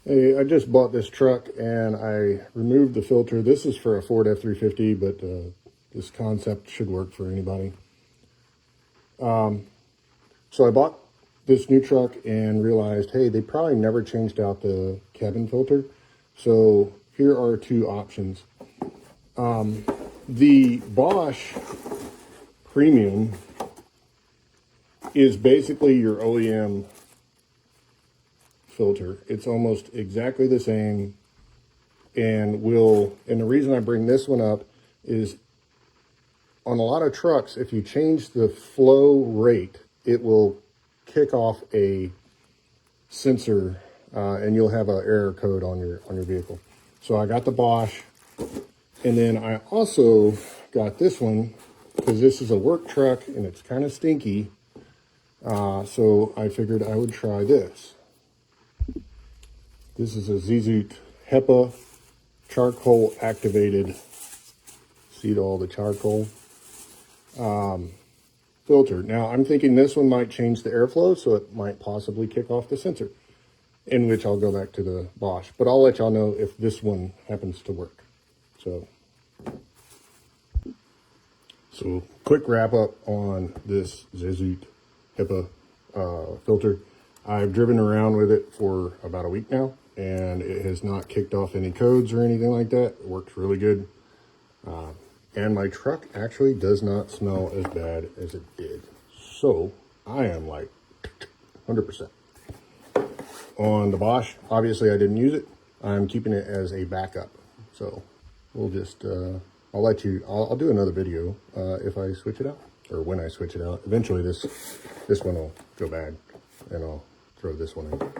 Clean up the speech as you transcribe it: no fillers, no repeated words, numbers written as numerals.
Hey, I just bought this truck and I removed the filter. This is for a Ford F-350, but this concept should work for anybody. So I bought this new truck and realized, hey, they probably never changed out the cabin filter. So here are two options. The Bosch Premium is basically your OEM filter. It's almost exactly the same, and the reason I bring this one up is on a lot of trucks, if you change the flow rate, it will kick off a sensor and you'll have an error code on your vehicle. So I got the Bosch, and then I also got this one because this is a work truck and it's kind of stinky. So I figured I would try this. This is a Zizut HEPA charcoal activated, see all the charcoal filter. Now I'm thinking this one might change the airflow, so it might possibly kick off the sensor, in which I'll go back to the Bosch, but I'll let y'all know if this one happens to work. So quick wrap up on this Zizut HEPA filter. I've driven around with it for about a week now, and it has not kicked off any codes or anything like that. It works really good. And my truck actually does not smell as bad as it did. So I am like 100%. On the Bosch, obviously I didn't use it. I'm keeping it as a backup. So we'll just, I'll do another video if I switch it out, or when I switch it out. Eventually this one will go bad and I'll throw this one in.